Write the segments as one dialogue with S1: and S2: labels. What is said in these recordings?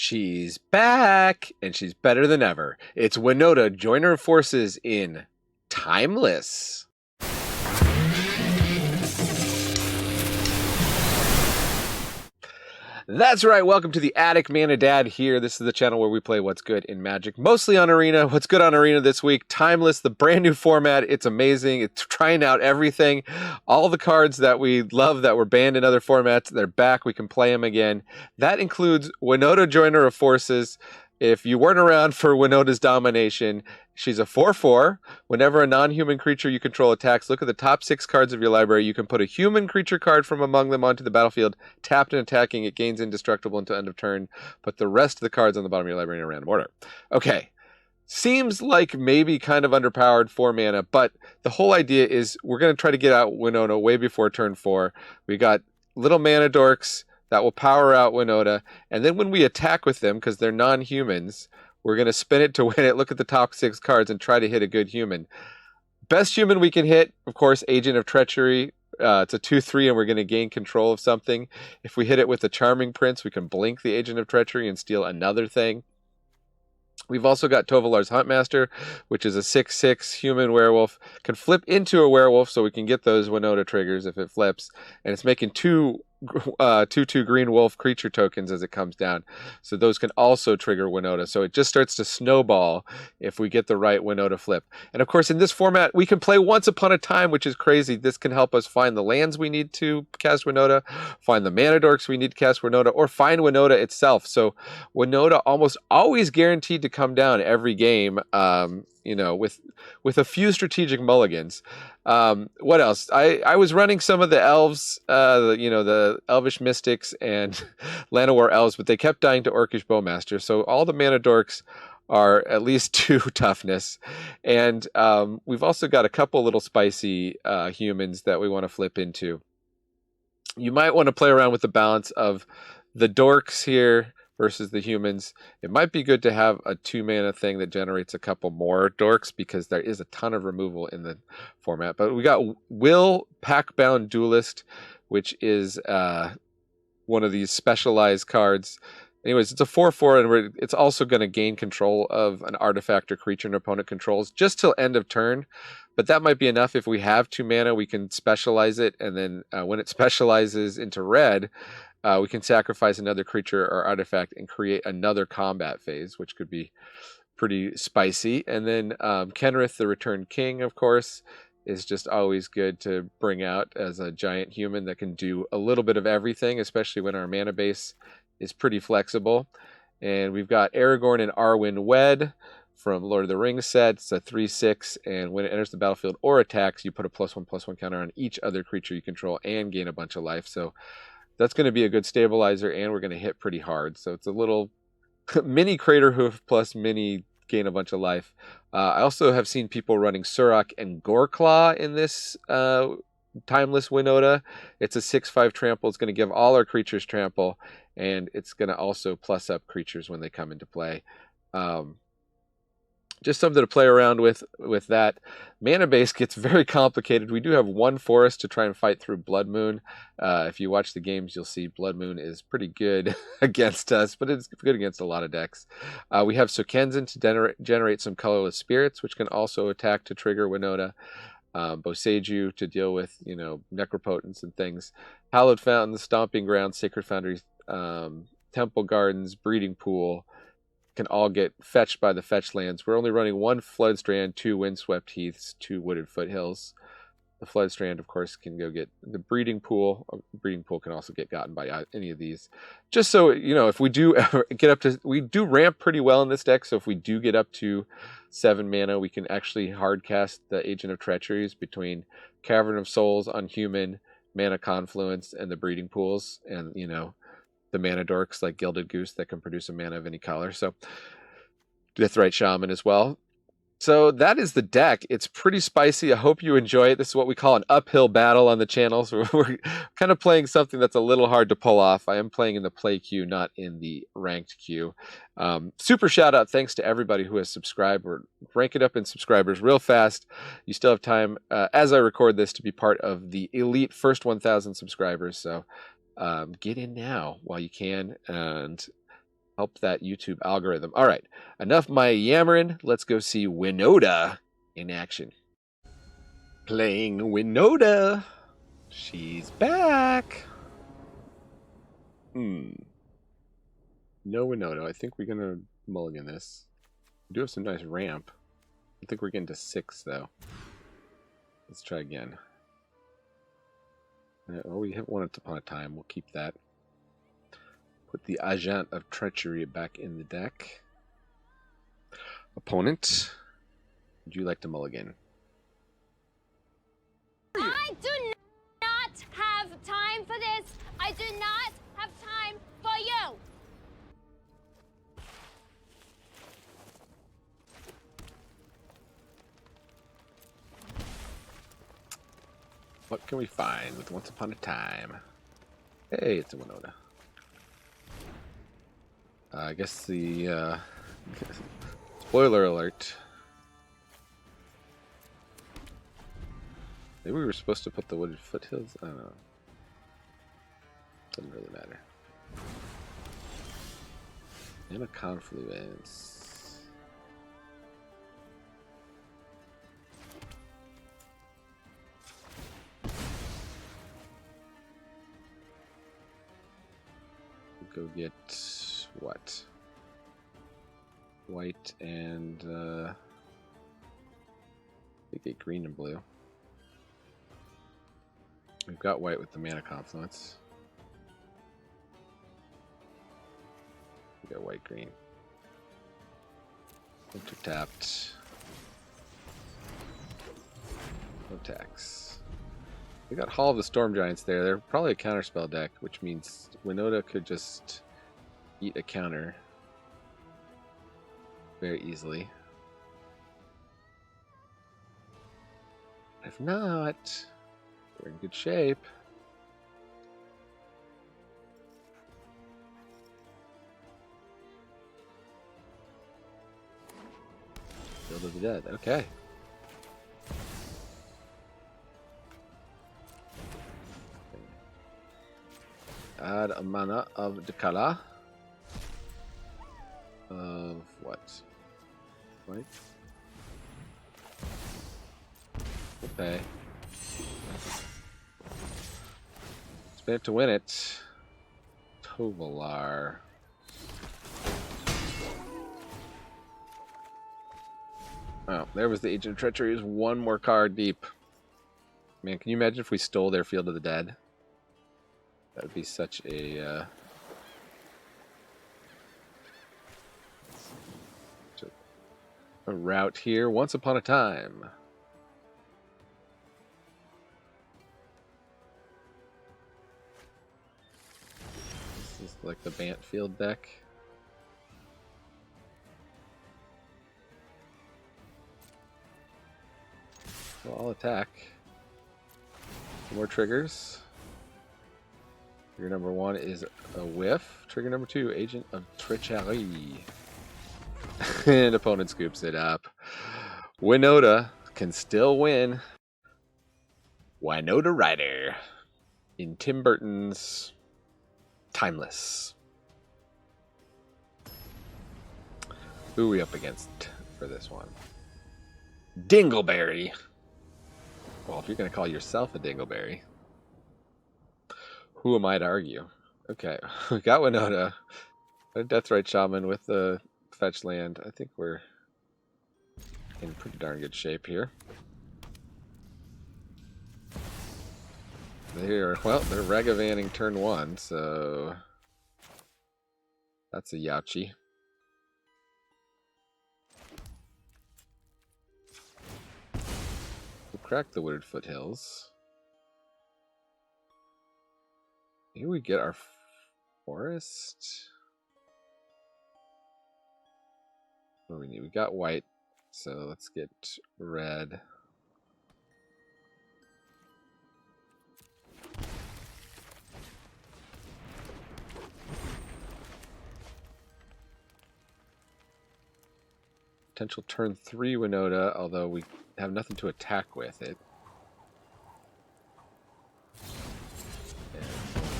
S1: She's back, and she's better than ever. It's Winota Joiner of Forces in Timeless. That's right, welcome to the Attic Mana Dad here. This is the channel where we play what's good in Magic, mostly on Arena. What's good on Arena this week? Timeless, the brand new format. It's amazing. It's trying out everything. All the cards that we love that were banned in other formats, they're back. We can play them again. That includes Winota Joiner of Forces. If you weren't around for Winota's domination, she's a 4/4. Whenever a non-human creature you control attacks, look at the top 6 cards of your library. You can put a human creature card from among them onto the battlefield. Tapped and attacking, it gains indestructible until end of turn. Put the rest of the cards on the bottom of your library in a random order. Okay. Seems like maybe kind of underpowered 4 mana, but the whole idea is we're going to try to get out Winota way before turn 4. We got little mana dorks that will power out Winota, and then when we attack with them, because they're non-humans, we're going to spin it to win it, look at the top 6 cards, and try to hit a good human. Best human we can hit, of course, Agent of Treachery. It's a 2/3, and we're going to gain control of something. If we hit it with the Charming Prince, we can blink the Agent of Treachery and steal another thing. We've also got Tovolar's Huntmaster, which is a 6/6 human werewolf. Can flip into a werewolf, so we can get those Winota triggers if it flips. And it's making 2/2 green wolf creature tokens as it comes down. So those can also trigger Winota. So it just starts to snowball if we get the right Winota flip. And of course, in this format, we can play Once Upon a Time, which is crazy. This can help us find the lands we need to cast Winota, find the mana dorks we need to cast Winota, or find Winota itself. So Winota almost always guaranteed to come down every game, with a few strategic mulligans. What else? I was running some of the elves, the Elvish Mystics and Llanowar Elves, but they kept dying to Orcish Bowmaster. So all the mana dorks are at least 2 toughness. And we've also got a couple little spicy humans that we want to flip into. You might want to play around with the balance of the dorks here versus the humans. It might be good to have a 2 mana thing that generates a couple more dorks, because there is a ton of removal in the format. But we got Will, Packbound Duelist, which is one of these specialized cards. Anyways, it's a 4/4, and it's also going to gain control of an artifact or creature an opponent controls just till end of turn. But that might be enough. If we have 2 mana, we can specialize it, and then when it specializes into red, we can sacrifice another creature or artifact and create another combat phase, which could be pretty spicy. And then Kenrith, the Returned King, of course, is just always good to bring out as a giant human that can do a little bit of everything, especially when our mana base is pretty flexible. And we've got Aragorn and Arwen Wed from Lord of the Rings set. It's a 3/6, and when it enters the battlefield or attacks, you put a +1/+1 counter on each other creature you control and gain a bunch of life. So that's going to be a good stabilizer, and we're going to hit pretty hard. So it's a little mini Crater Hoof plus mini gain a bunch of life. I also have seen people running Surrak and Goreclaw in this Timeless Winota. It's a 6/5 trample. It's going to give all our creatures trample, and it's going to also plus up creatures when they come into play. Just something to play around with that. Mana base gets very complicated. We do have 1 forest to try and fight through Blood Moon. If you watch the games, you'll see Blood Moon is pretty good against us, but it's good against a lot of decks. We have Sokenzin to generate some colorless spirits, which can also attack to trigger Winota. Boseiju to deal with, Necropotence and things. Hallowed Fountains, Stomping Grounds, Sacred Foundries, Temple Gardens, Breeding Pool can all get fetched by the fetch lands. We're only running 1 Floodstrand, 2 Windswept Heaths, 2 Wooded Foothills. The Floodstrand, of course, can go get the Breeding Pool. Breeding Pool can also get gotten by any of these. Just so, if we do ever get up to... We do ramp pretty well in this deck, so if we do get up to 7 mana, we can actually hard cast the Agent of Treacheries between Cavern of Souls on human, Mana Confluence, and the Breeding Pools, and, the mana dorks like Gilded Goose that can produce a mana of any color. So Deathrite Shaman as well. So that is the deck. It's pretty spicy. I hope you enjoy it. This is what we call an uphill battle on the channel. So we're kind of playing something that's a little hard to pull off. I am playing in the play queue, not in the ranked queue. Super shout out. Thanks to everybody who has subscribed. We're ranking up in subscribers real fast. You still have time, as I record this, to be part of the elite first 1,000 subscribers. So get in now while you can, and Help that YouTube algorithm. All right, enough my yammering. Let's go see Winota in action. Playing Winota. She's back. No Winota. I think we're going to mulligan this. We do have some nice ramp. I think we're getting to 6, though. Let's try again. Oh, we have Once Upon a Time. We'll keep that. Put the Agent of Treachery back in the deck. Opponent, would you like to mulligan?
S2: I do not have time for this. I do not have time for you.
S1: What can we find with Once Upon a Time? Hey, it's a Winota. I guess the spoiler alert. Maybe we were supposed to put the wooded foothills. I don't know. Doesn't really matter. And a confluence. Go get what? White and we get green and blue. We've got white with the mana confluence. We got white green. Winter tapped. No tax. We got Hall of the Storm Giants there. They're probably a counterspell deck, which means Winota could just eat a counter very easily. If not, we're in good shape. Field of the Dead. Okay. Add a mana of the color of what? Right? Okay. Spin it to win it. Tovalar. Oh, there was the Agent of Treachery. Is one more card deep. Man, can you imagine if we stole their Field of the Dead? That would be such a route here. Once Upon a Time. This is like the Bantfield deck. So I'll attack. More triggers. Trigger number 1 is a whiff. Trigger number 2, Agent of Treachery. And opponent scoops it up. Winota can still win. Winota Rider in Tim Burton's Timeless. Who are we up against for this one? Dingleberry. Well, if you're going to call yourself a Dingleberry, who am I to argue? Okay, we got Winota. A Deathrite Shaman with the fetch land. I think we're in pretty darn good shape here. They're Ragavanning turn 1, so that's a Yachi. We'll crack the Wooded Foothills. Here we get our forest. What do we need? We got white, so let's get red. Potential turn 3 Winota, although we have nothing to attack with it. And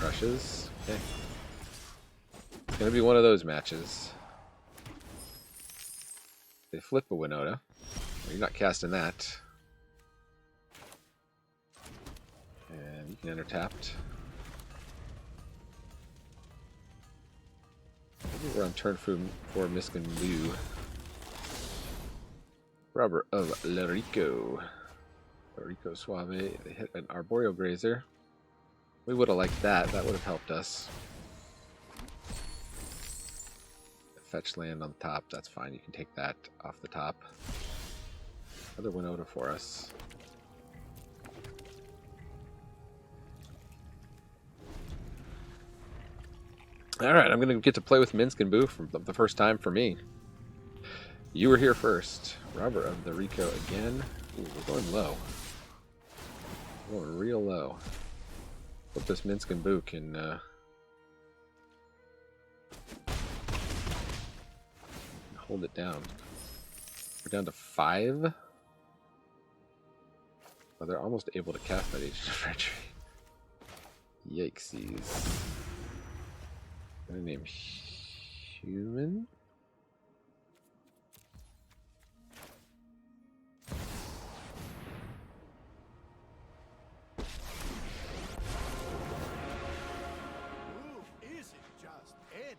S1: crushes. Okay. It's going to be one of those matches. They flip a Winota. Well, you're not casting that. And you can enter tapped. Maybe we're on turn for Miskin Liu. Robber of Larico. Larico Suave. They hit an Arboreal Grazer. We would have liked that. That would have helped us. Fetch land on the top. That's fine. You can take that off the top. Another Winota for us. Alright, I'm going to get to play with Minsk and Boo for the first time for me. You were here first. Robber of the Rico again. Ooh, we're going low. We're going real low. Hope this Minsk and Boo can hold it down. We're down to 5. Oh, they're almost able to cast that Agent of Treachery. Yikesies. I'm gonna name Human.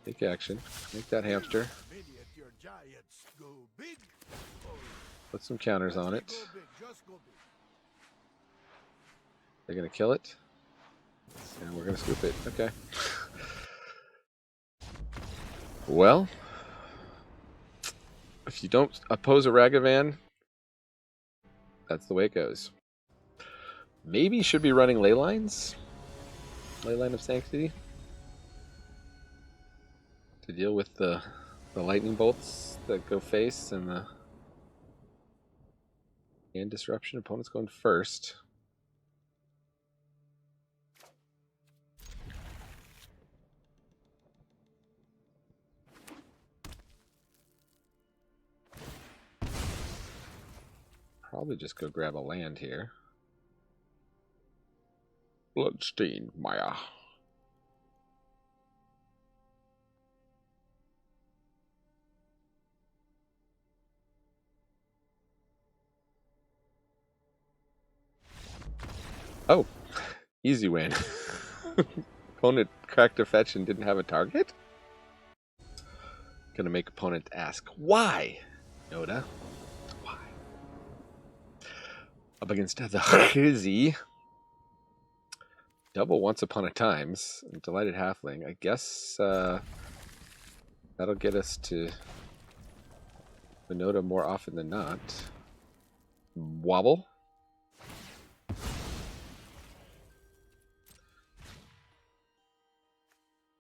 S1: Take action. Make that hamster. Put some counters on it. They're gonna kill it. And we're gonna scoop it. Okay. Well, if you don't oppose a Ragavan, that's the way it goes. Maybe should be running ley lines. Leyline of Sanctity. To deal with the lightning bolts that go face and the hand disruption. Opponent's going first. Probably just go grab a land here. Bloodstained Maya. Oh, easy win. Opponent cracked a fetch and didn't have a target? Gonna make opponent ask, why? Yoda. Why? Up against the Hizzy. Double Once Upon a Times. Delighted Halfling. I guess that'll get us to Winota more often than not. Wobble.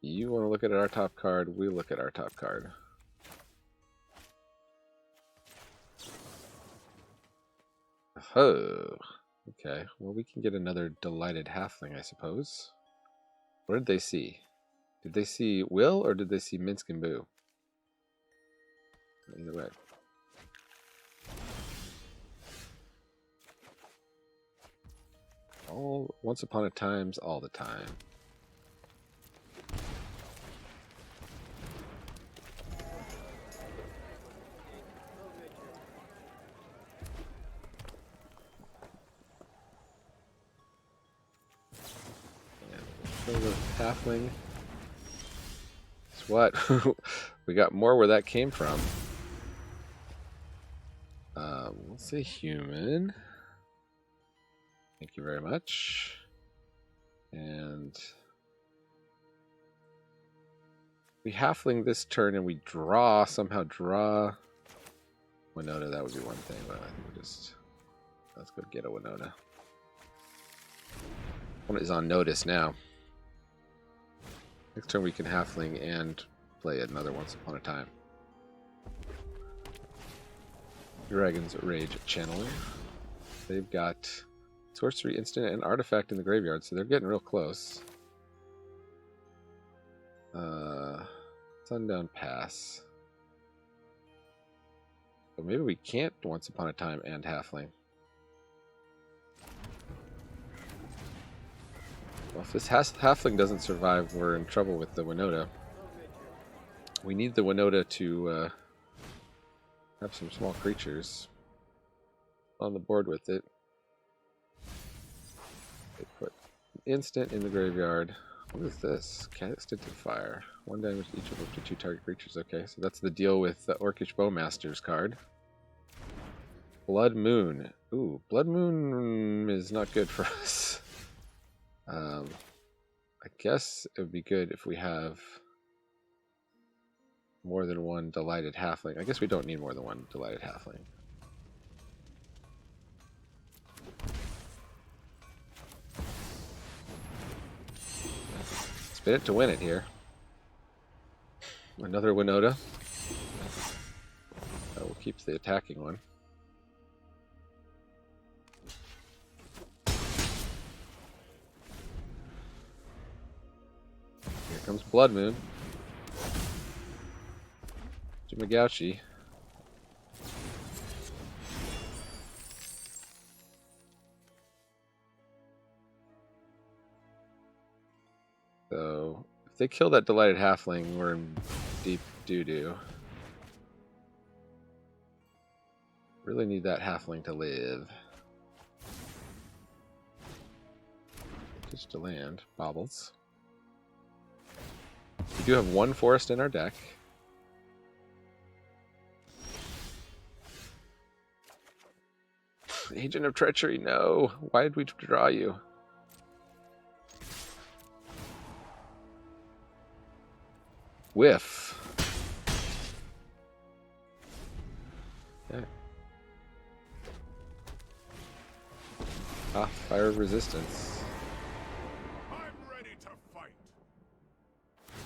S1: You want to look at our top card, we look at our top card. Oh, okay. Well, we can get another Delighted Halfling, I suppose. What did they see? Did they see Will, or did they see Minsk and Boo? Either way. All Once Upon a Times, all the time. Halfling. Guess what? We got more where that came from. Let's say human. Thank you very much. And we halfling this turn and we draw, somehow draw Winota. That would be one thing, but I think we'll just, let's go get a Winota. One is on notice now. Next turn we can halfling and play another Once Upon a Time. Dragon's Rage Channeler. They've got sorcery, instant, and artifact in the graveyard, so they're getting real close. Sundown Pass. But maybe we can't Once Upon a Time and halfling. Well, if this halfling doesn't survive, we're in trouble with the Winota. We need the Winota to have some small creatures on the board with it. They put instant in the graveyard. What is this? Casted to fire. 1 damage to each of up to 2 target creatures. Okay, so that's the deal with the Orcish Bowmaster's card. Blood Moon. Ooh, Blood Moon is not good for us. I guess it would be good if we have more than one Delighted Halfling. I guess we don't need more than one Delighted Halfling. Spin it to win it here. Another Winota. We'll keep the attacking one. Here comes Blood Moon. Jimigauchi. So, if they kill that Delighted Halfling, we're in deep doo-doo. Really need that Halfling to live. Just to land. Bobbles. We do have 1 forest in our deck. Agent of Treachery, no. Why did we draw you? Whiff. Okay. Ah, Fire of Resistance.
S3: I'm ready to fight.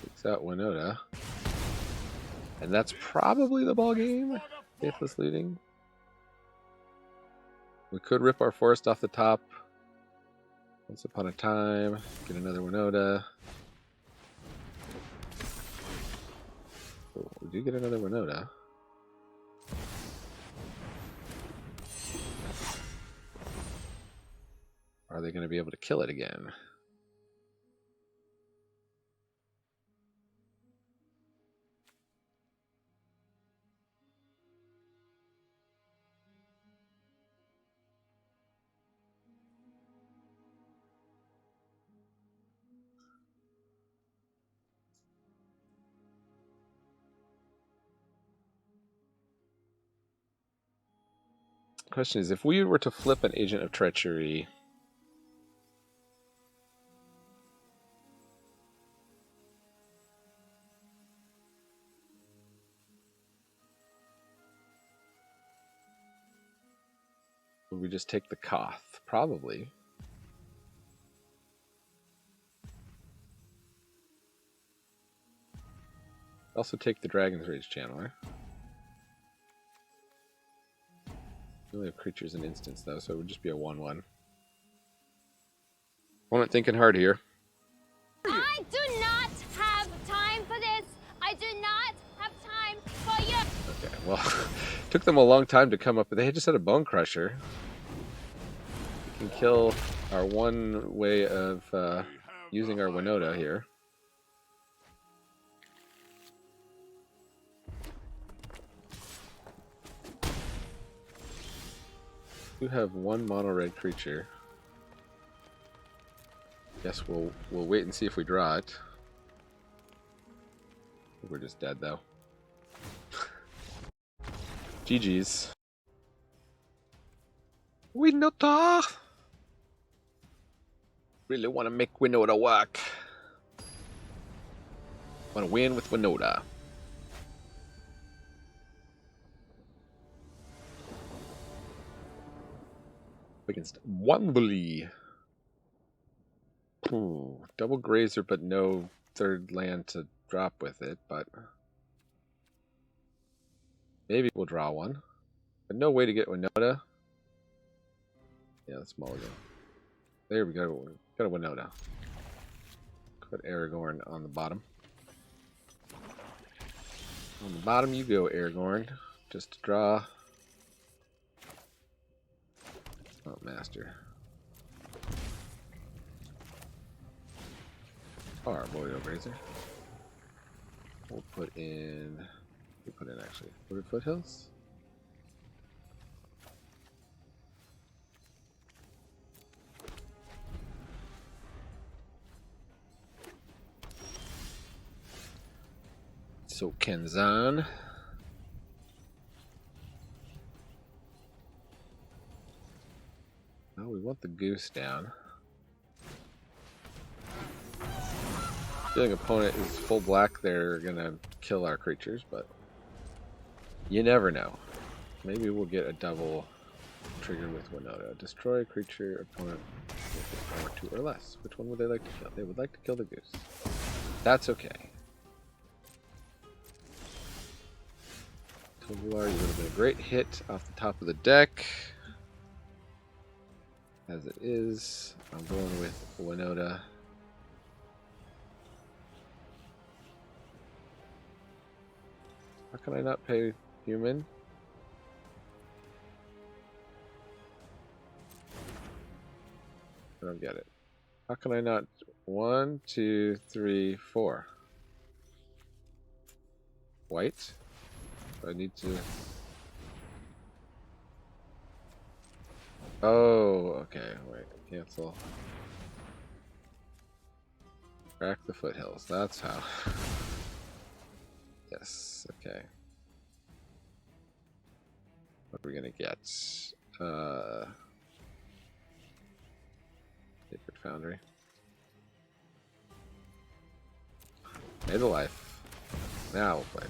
S1: Takes out Winota. And that's probably the ball game. Faithless Looting. We could rip our forest off the top. Once upon a time. Get another Winota. Oh, we do get another Winota. Are they going to be able to kill it again? Question is, if we were to flip an Agent of Treachery, would we just take the Koth? Probably. Also take the Dragon's Rage Channeler. We only have creatures in instance though, so it would just be a 1/1. Opponent thinking hard here.
S2: I do not have time for this. I do not have time for you.
S1: Okay, well, took them a long time to come up, but they just had a Bone Crusher. We can kill our one way of using our Winota here. We have 1 mono red creature. Guess we'll wait and see if we draw it. We're just dead though. GG's. Winota! Really want to make Winota work. Want to win with Winota. Against Wembley. Double Grazer, but no 3rd land to drop with it, but maybe we'll draw one. But no way to get Winota. Yeah, that's mulligan. There we go. Got a Winota. Put Aragorn on the bottom. On the bottom you go, Aragorn. Just to draw. Oh, Master. Our Boyo Grazer. We'll put in actually Wooded Foothills. So Kenzan. Oh, we want the goose down. Feeling opponent is full black, they're gonna kill our creatures, but you never know. Maybe we'll get a double trigger with Winota. Destroy a creature opponent with power 2 or less. Which one would they like to kill? They would like to kill the goose. That's okay. Tovolar, you would have been a great hit off the top of the deck. As it is, I'm going with Winota. How can I not pay human? I don't get it. How can I not? 1, 2, 3, 4. White? I need to. Oh, okay. Wait, cancel. Crack the foothills. That's how. Yes, okay. What are we gonna get? Sacred Foundry. Made a life. Now we'll play.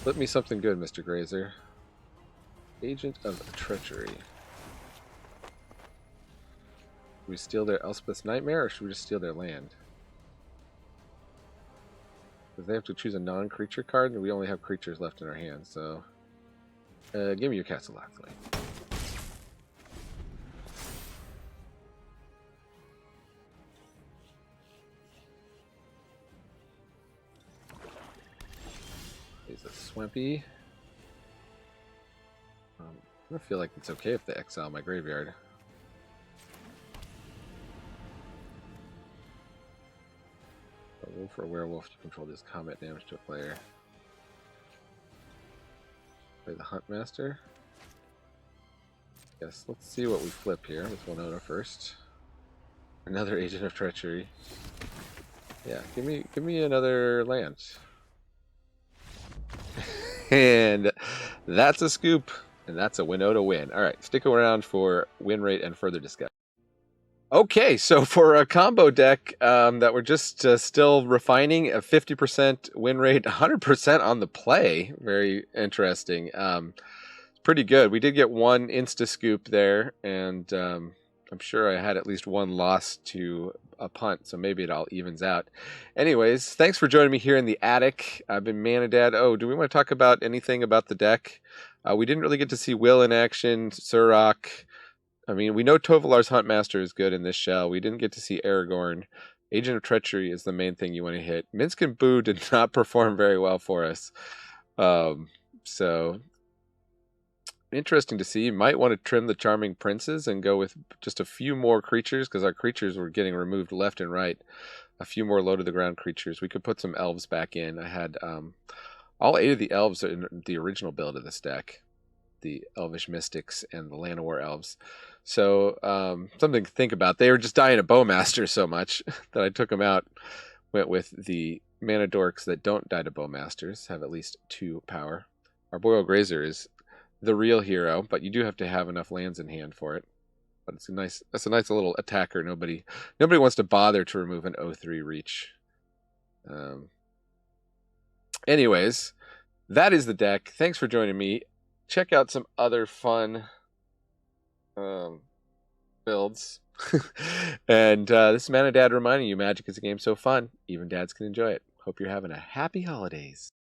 S1: Flip me something good, Mr. Grazer. Agent of Treachery. Should we steal their Elspeth's Nightmare, or should we just steal their land? Because they have to choose a non-creature card, and we only have creatures left in our hands, so... give me your Castle Locksley. He's a Swampy. I feel like it's okay if they exile my graveyard. A wolf or a werewolf to control this combat damage to a player. Play the Huntmaster. Yes, let's see what we flip here with Winota first. Another Agent of Treachery. Yeah, give me another land. And that's a scoop. And that's a Winota win. All right, stick around for win rate and further discussion. Okay, so for a combo deck that we're just still refining, a 50% win rate, 100% on the play. Very interesting. Pretty good. We did get one insta scoop there, and I'm sure I had at least one loss to a punt, so maybe it all evens out. Anyways, thanks for joining me here in the attic. I've been Manadad. Oh, do we want to talk about anything about the deck? We didn't really get to see Will in action, Surrak. I mean, we know Tovolar's Huntmaster is good in this shell. We didn't get to see Aragorn. Agent of Treachery is the main thing you want to hit. Minsk and Boo did not perform very well for us. So, interesting to see. You might want to trim the Charming Princes and go with just a few more creatures, because our creatures were getting removed left and right. A few more low-to-the-ground creatures. We could put some elves back in. I had... all 8 of the elves are in the original build of this deck. The Elvish Mystics and the Llanowar Elves. So, something to think about. They were just dying a Bowmaster so much that I took them out. Went with the Mana Dorks that don't die to Bowmasters, have at least 2 power. Our Boyle Grazer is the real hero, but you do have to have enough lands in hand for it. But that's a nice little attacker. Nobody wants to bother to remove an 0/3 reach. Anyways, that is the deck. Thanks for joining me. Check out some other fun builds. And this is Manadad reminding you, Magic is a game so fun, even dads can enjoy it. Hope you're having a happy holidays.